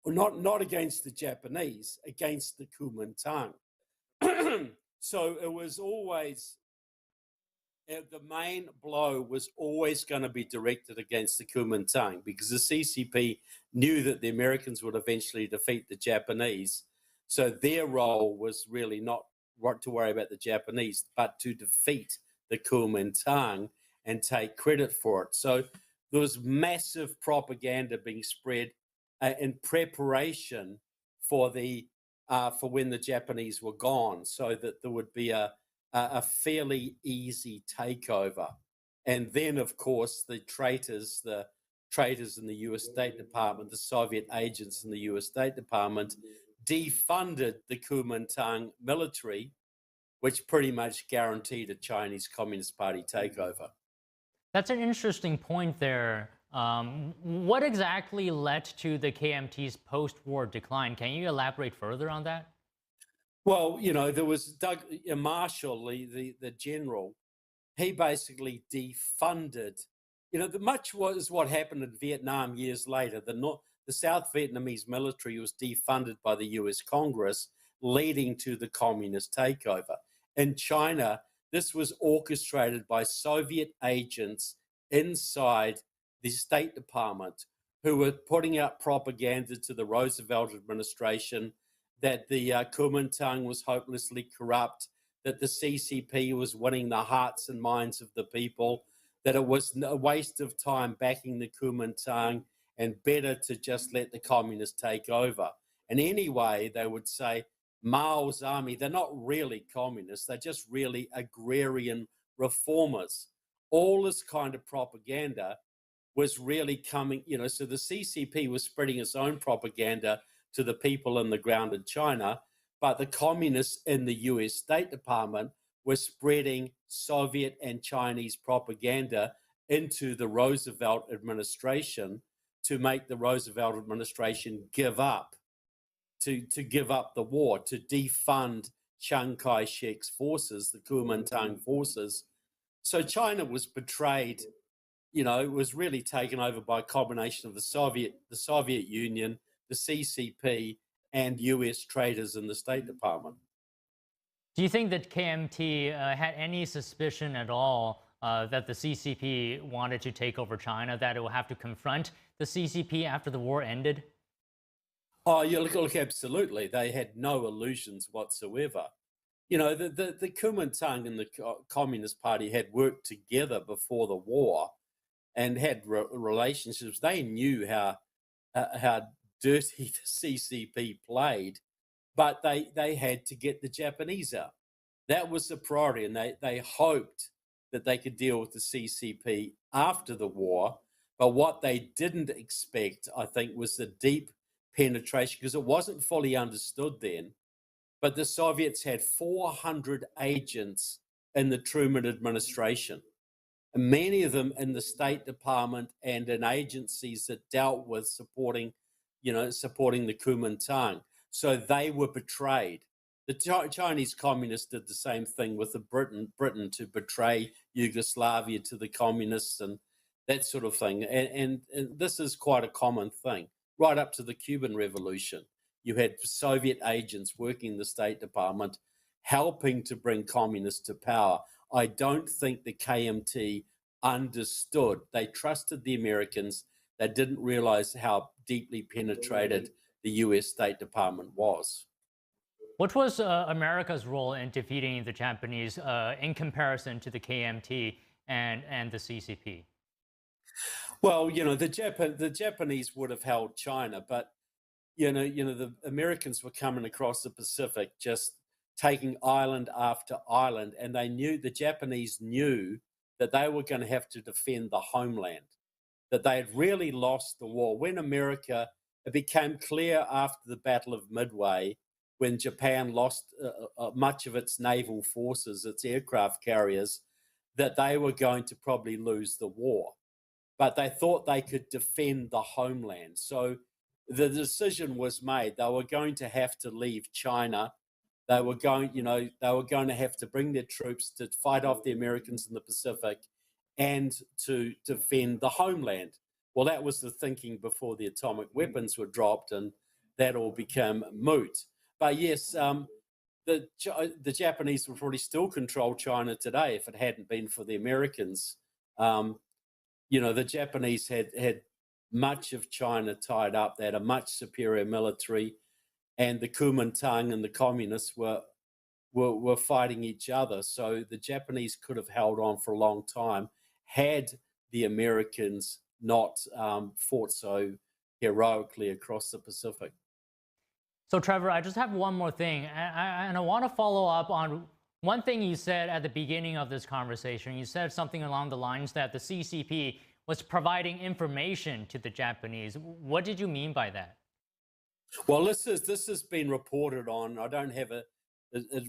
not against the Japanese, against the Kuomintang. So it was always, the main blow was always going to be directed against the Kuomintang, because the CCP knew that the Americans would eventually defeat the Japanese. So their role was really not to worry about the Japanese, but to defeat the Kuomintang and take credit for it. So there was massive propaganda being spread in preparation for when the Japanese were gone, so that there would be a fairly easy takeover. And then, of course, the traitors in the US State Department, the Soviet agents in the US State Department, defunded the Kuomintang military, which pretty much guaranteed a Chinese Communist Party takeover. That's an interesting point there. What exactly led to the KMT's post-war decline? Can you elaborate further on that? Well, there was Marshall, the general. He basically defunded. Much was what happened in Vietnam years later. The South Vietnamese military was defunded by the US Congress, leading to the communist takeover. In China, this was orchestrated by Soviet agents inside the State Department, who were putting out propaganda to the Roosevelt administration that the Kuomintang was hopelessly corrupt, that the CCP was winning the hearts and minds of the people, that it was a waste of time backing the Kuomintang and better to just let the communists take over. And anyway, they would say, Mao's army, they're not really communists, they're just really agrarian reformers. All this kind of propaganda was really coming, so the CCP was spreading its own propaganda to the people on the ground in China, but the communists in the US State Department were spreading Soviet and Chinese propaganda into the Roosevelt administration to make the Roosevelt administration give up, to give up the war, to defund Chiang Kai-shek's forces, the Kuomintang forces. So China was betrayed. It was really taken over by a combination of the Soviet Union, the CCP, and US traders in the State Department. Do you think that KMT had any suspicion at all that the CCP wanted to take over China, that it will have to confront the CCP after the war ended? Oh, yeah, look, absolutely. They had no illusions whatsoever. The Kuomintang and the Communist Party had worked together before the war and had relationships. They knew how dirty the CCP played, but they had to get the Japanese out. That was the priority, and they hoped that they could deal with the CCP after the war. But what they didn't expect, I think, was the deep penetration, because it wasn't fully understood then. But the Soviets had 400 agents in the Truman administration, and many of them in the State Department and in agencies that dealt with supporting the Kuomintang. So they were betrayed. The Chinese communists did the same thing with Britain to betray Yugoslavia to the communists and that sort of thing. And this is quite a common thing. Right up to the Cuban Revolution, you had Soviet agents working in the State Department, helping to bring communists to power. I don't think the KMT understood. They trusted the Americans. They didn't realize how deeply penetrated the US State Department was. What was America's role in defeating the Japanese in comparison to the KMT and the CCP? Well, the Japanese would have held China, but the Americans were coming across the Pacific, just taking island after island, and the Japanese knew that they were going to have to defend the homeland, that they had really lost the war. When it became clear after the Battle of Midway, when Japan lost much of its naval forces, its aircraft carriers, that they were going to probably lose the war. but they thought they could defend the homeland. So the decision was made. They were going to have to leave China. They were going to have to bring their troops to fight off the Americans in the Pacific and to defend the homeland. Well, that was the thinking before the atomic weapons were dropped, and that all became moot. But yes, the Japanese would probably still control China today if it hadn't been for the Americans. The Japanese had much of China tied up. They had a much superior military, and the Kuomintang and the communists were fighting each other. So the Japanese could have held on for a long time had the Americans not fought so heroically across the Pacific. So Trevor, I just have one more thing, and I want to follow up on one thing you said at the beginning of this conversation. You said something along the lines that the CCP was providing information to the Japanese. What did you mean by that? Well, this has been reported on. I don't have it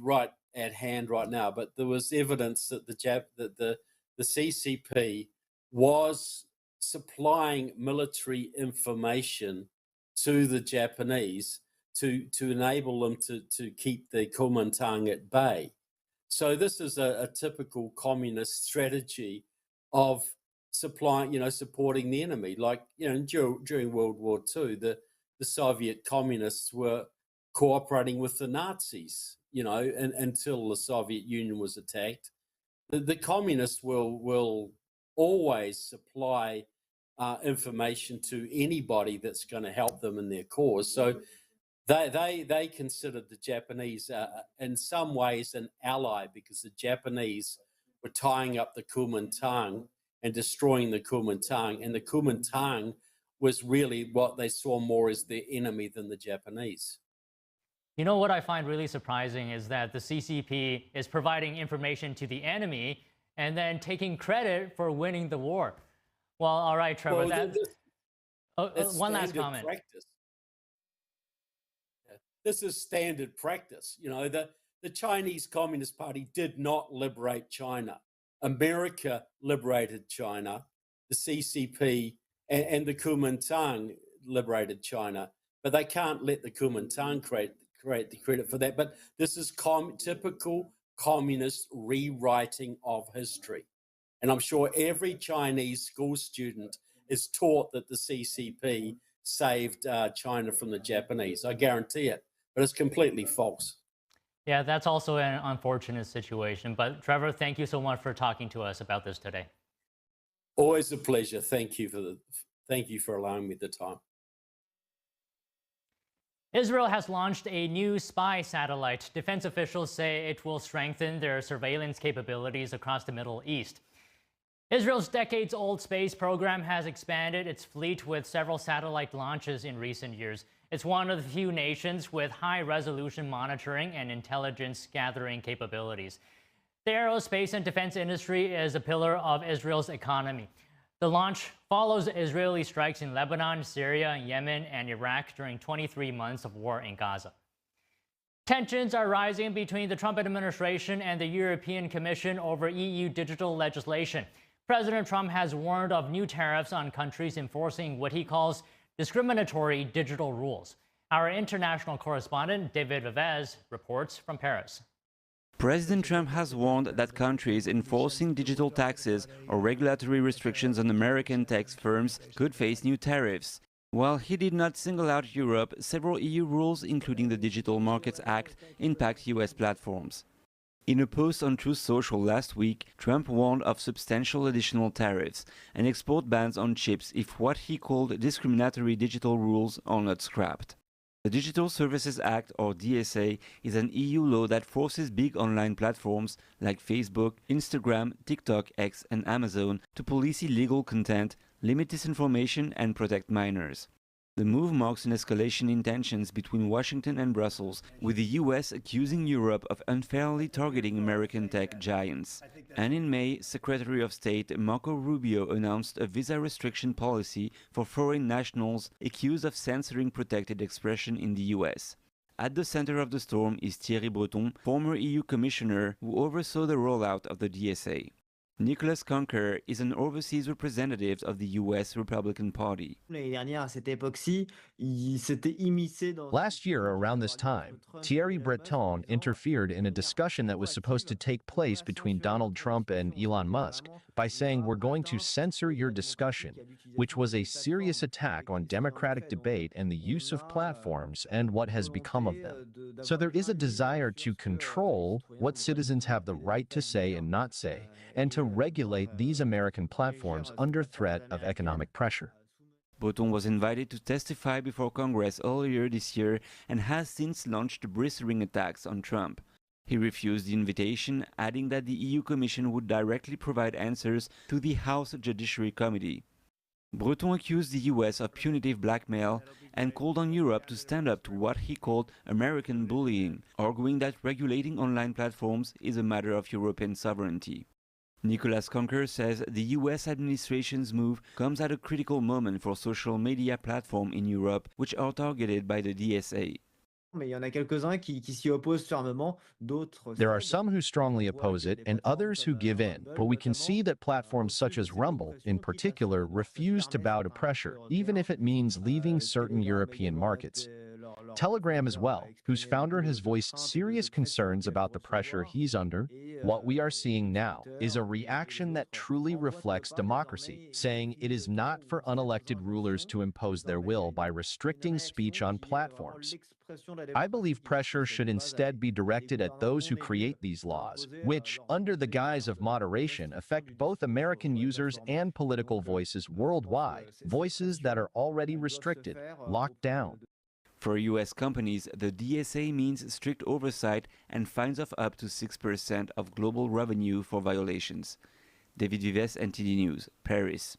right at hand right now, but there was evidence that the CCP was supplying military information to the Japanese to enable them to keep the Kuomintang at bay. So this is a typical communist strategy of supplying, supporting the enemy. Like, during World War II, the Soviet communists were cooperating with the Nazis, until the Soviet Union was attacked. The communists will always supply information to anybody that's going to help them in their cause. So they considered the Japanese in some ways an ally, because the Japanese were tying up the Kuomintang and destroying the Kuomintang, and the Kuomintang was really what they saw more as their enemy than the Japanese. You know what I find really surprising is that the CCP is providing information to the enemy and then taking credit for winning the war. Well, all right, Trevor. That's one last comment. Practice. This is standard practice. The Chinese Communist Party did not liberate China. America liberated China. The CCP and the Kuomintang liberated China. But they can't let the Kuomintang create the credit for that. But this is typical communist rewriting of history. And I'm sure every Chinese school student is taught that the CCP saved China from the Japanese. I guarantee it. But it's completely false. Yeah, that's also an unfortunate situation. But Trevor, thank you so much for talking to us about this today. Always a pleasure. Thank you for allowing me the time. Israel has launched a new spy satellite. Defense officials say it will strengthen their surveillance capabilities across the Middle East. Israel's decades-old space program has expanded its fleet with several satellite launches in recent years. It's one of the few nations with high-resolution monitoring and intelligence-gathering capabilities. The aerospace and defense industry is a pillar of Israel's economy. The launch follows Israeli strikes in Lebanon, Syria, Yemen, and Iraq during 23 months of war in Gaza. Tensions are rising between the Trump administration and the European Commission over EU digital legislation. President Trump has warned of new tariffs on countries enforcing what he calls discriminatory digital rules. Our international correspondent, David Vivez, reports from Paris. President Trump has warned that countries enforcing digital taxes or regulatory restrictions on American tech firms could face new tariffs. While he did not single out Europe, several EU rules, including the Digital Markets Act, impact US platforms. In a post on Truth Social last week, Trump warned of substantial additional tariffs and export bans on chips if what he called discriminatory digital rules are not scrapped. The Digital Services Act, or DSA, is an EU law that forces big online platforms like Facebook, Instagram, TikTok, X, and Amazon to police illegal content, limit disinformation, and protect minors. The move marks an escalation in tensions between Washington and Brussels, with the US accusing Europe of unfairly targeting American tech giants. And in May, Secretary of State Marco Rubio announced a visa restriction policy for foreign nationals accused of censoring protected expression in the US. At the center of the storm is Thierry Breton, former EU commissioner who oversaw the rollout of the DSA. Nicholas Conker is an overseas representative of the U.S. Republican Party. Last year, around this time, Thierry Breton interfered in a discussion that was supposed to take place between Donald Trump and Elon Musk by saying, "We're going to censor your discussion," which was a serious attack on democratic debate and the use of platforms and what has become of them. So there is a desire to control what citizens have the right to say and not say, and to regulate these American platforms under threat of economic pressure. Breton was invited to testify before Congress earlier this year and has since launched blistering attacks on Trump. He refused the invitation, adding that the EU Commission would directly provide answers to the House Judiciary Committee. Breton accused the US of punitive blackmail and called on Europe to stand up to what he called American bullying, arguing that regulating online platforms is a matter of European sovereignty. Nicholas Conker says the US administration's move comes at a critical moment for social media platforms in Europe, which are targeted by the DSA. There are some who strongly oppose it and others who give in, but we can see that platforms such as Rumble, in particular, refuse to bow to pressure, even if it means leaving certain European markets. Telegram as well, whose founder has voiced serious concerns about the pressure he's under. What we are seeing now is a reaction that truly reflects democracy, saying it is not for unelected rulers to impose their will by restricting speech on platforms. I believe pressure should instead be directed at those who create these laws, which, under the guise of moderation, affect both American users and political voices worldwide, voices that are already restricted, locked down. For U.S. companies, the DSA means strict oversight and fines of up to 6% of global revenue for violations. David Vives, NTD News, Paris.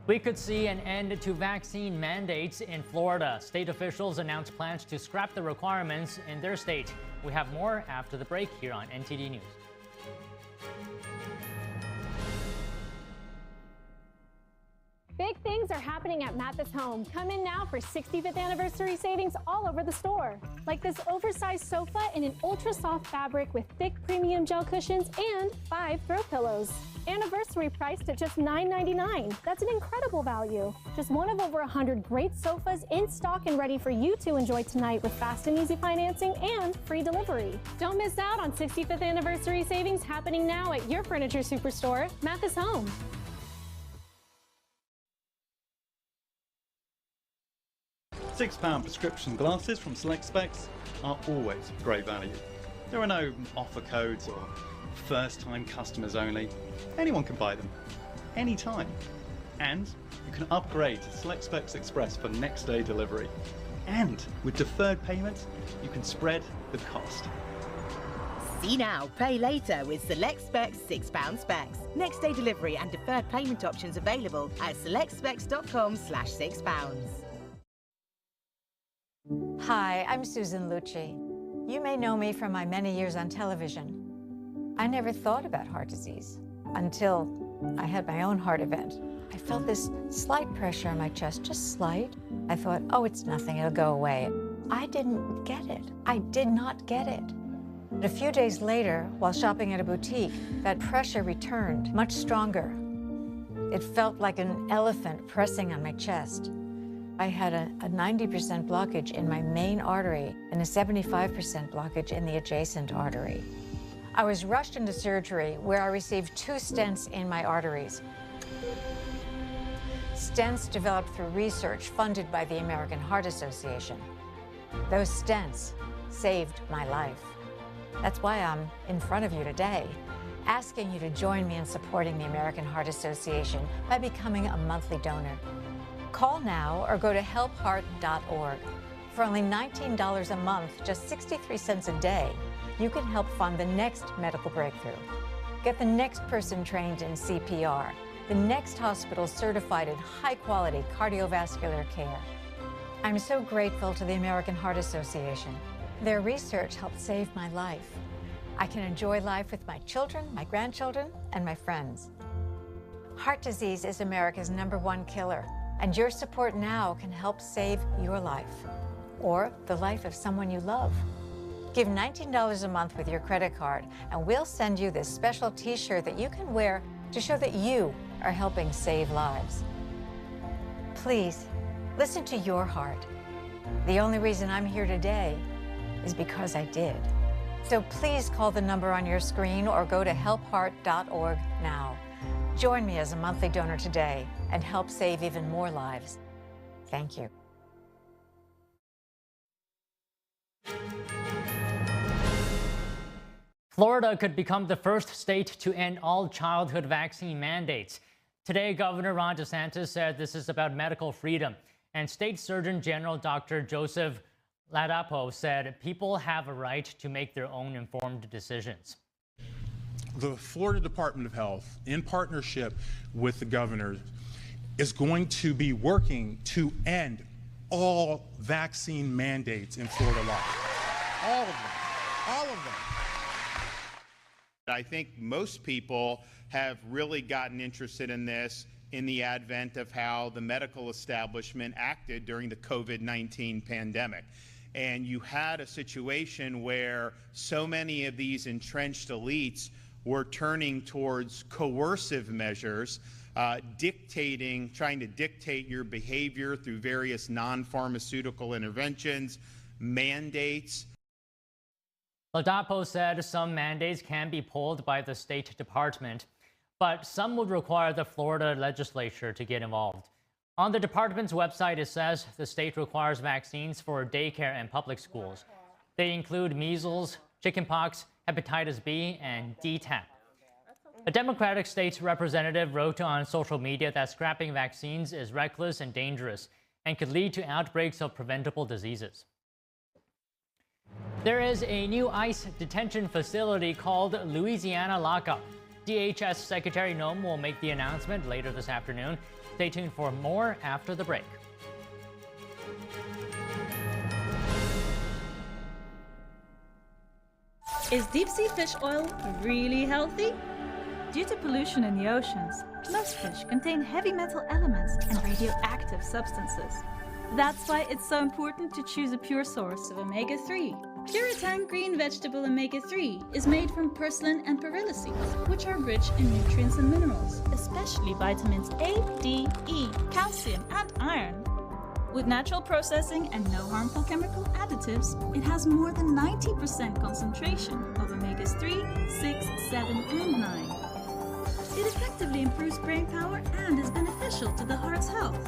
We could see an end to vaccine mandates in Florida. State officials announced plans to scrap the requirements in their state. We have more after the break here on NTD News. Big things are happening at Mathis Home. Come in now for 65th anniversary savings all over the store. Like this oversized sofa in an ultra soft fabric with thick premium gel cushions and 5 throw pillows. Anniversary priced at just $9.99. That's an incredible value. Just one of over 100 great sofas in stock and ready for you to enjoy tonight with fast and easy financing and free delivery. Don't miss out on 65th anniversary savings happening now at your furniture superstore, Mathis Home. 6-pound prescription glasses from Select Specs are always great value. There are no offer codes or first-time customers only. Anyone can buy them, anytime. And you can upgrade to Select Specs Express for next-day delivery. And with deferred payments, you can spread the cost. See now, pay later with Select Specs 6-pound specs. Next day delivery and deferred payment options available at selectspecs.com/6pounds. Hi, I'm Susan Lucci. You may know me from my many years on television. I never thought about heart disease until I had my own heart event. I felt this slight pressure on my chest, just slight. I thought, oh, it's nothing, it'll go away. I didn't get it. I did not get it. But a few days later, while shopping at a boutique, that pressure returned, much stronger. It felt like an elephant pressing on my chest. I had a 90% blockage in my main artery and a 75% blockage in the adjacent artery. I was rushed into surgery where I received 2 stents in my arteries. Stents developed through research funded by the American Heart Association. Those stents saved my life. That's why I'm in front of you today, asking you to join me in supporting the American Heart Association by becoming a monthly donor. Call now or go to helpheart.org. For only $19 a month, just 63 cents a day, you can help fund the next medical breakthrough. Get the next person trained in CPR, the next hospital certified in high-quality cardiovascular care. I'm so grateful to the American Heart Association. Their research helped save my life. I can enjoy life with my children, my grandchildren, and my friends. Heart disease is America's #1 killer. And your support now can help save your life or the life of someone you love. Give $19 a month with your credit card, and we'll send you this special t-shirt that you can wear to show that you are helping save lives. Please, listen to your heart. The only reason I'm here today is because I did. So please call the number on your screen or go to helpheart.org now. Join me as a monthly donor today and help save even more lives. Thank you. Florida could become the first state to end all childhood vaccine mandates. Today, Governor Ron DeSantis said this is about medical freedom, and State Surgeon General Dr. Joseph Ladapo said people have a right to make their own informed decisions. The Florida Department of Health, in partnership with the governor, is going to be working to end all vaccine mandates in Florida law. All of them. All of them. I think most people have really gotten interested in this in the advent of how the medical establishment acted during the COVID-19 pandemic. And you had a situation where so many of these entrenched elites were turning towards coercive measures, trying to dictate your behavior through various non-pharmaceutical interventions, mandates. Ladapo said some mandates can be pulled by the State Department, but some would require the Florida legislature to get involved. On the department's website, it says the state requires vaccines for daycare and public schools. They include measles, chickenpox, hepatitis B, and DTaP. A Democratic state representative wrote on social media that scrapping vaccines is reckless and dangerous and could lead to outbreaks of preventable diseases. There is a new ICE detention facility called Louisiana Lockup. DHS Secretary Noem will make the announcement later this afternoon. Stay tuned for more after the break. Is deep-sea fish oil really healthy? Due to pollution in the oceans, most fish contain heavy metal elements and radioactive substances. That's why it's so important to choose a pure source of omega-3. Puritang green vegetable omega-3 is made from purslane and perilla seeds, which are rich in nutrients and minerals, especially vitamins A, D, E, calcium, and iron. With natural processing and no harmful chemical additives, it has more than 90% concentration of omegas 3, 6, 7, and 9. It effectively improves brain power and is beneficial to the heart's health.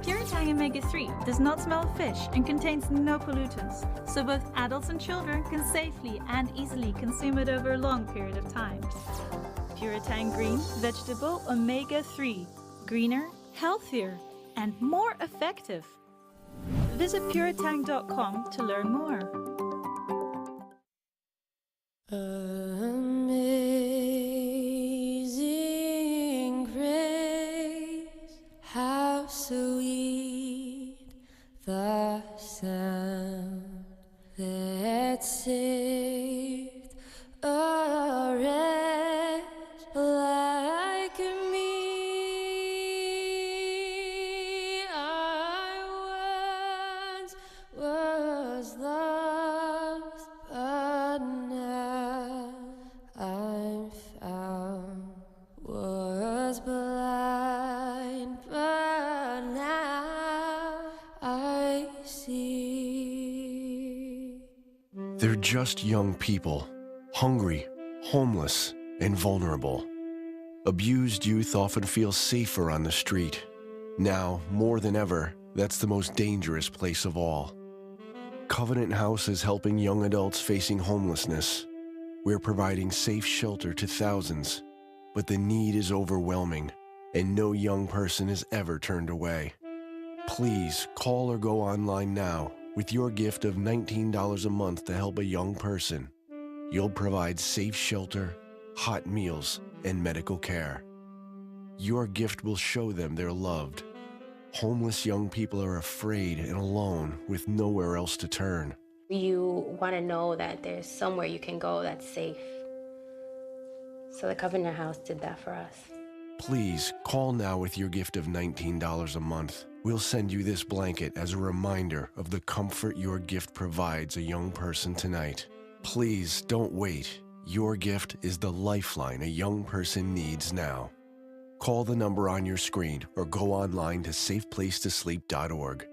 Puritang omega-3 does not smell of fish and contains no pollutants, so both adults and children can safely and easily consume it over a long period of time. Puritang green vegetable omega-3, greener, healthier, and more effective. Visit puritang.com to learn more. Amazing grace, how sweet the sound that saved a wretch like me. I once was lost, but now I'm found. Was blind, but now I see. They're just young people, hungry, homeless, and vulnerable. Abused youth often feel safer on the street. Now, more than ever, that's the most dangerous place of all. Covenant House is helping young adults facing homelessness. We're providing safe shelter to thousands, but the need is overwhelming, and no young person is ever turned away. Please call or go online now with your gift of $19 a month to help a young person. You'll provide safe shelter, hot meals, and medical care. Your gift will show them they're loved. Homeless young people are afraid and alone with nowhere else to turn. You want to know that there's somewhere you can go that's safe. So the Covenant House did that for us. Please call now with your gift of $19 a month We'll send you this blanket as a reminder of the comfort your gift provides a young person tonight. Please don't wait. Your gift is the lifeline a young person needs now. Call the number on your screen or go online to safeplacetosleep.org.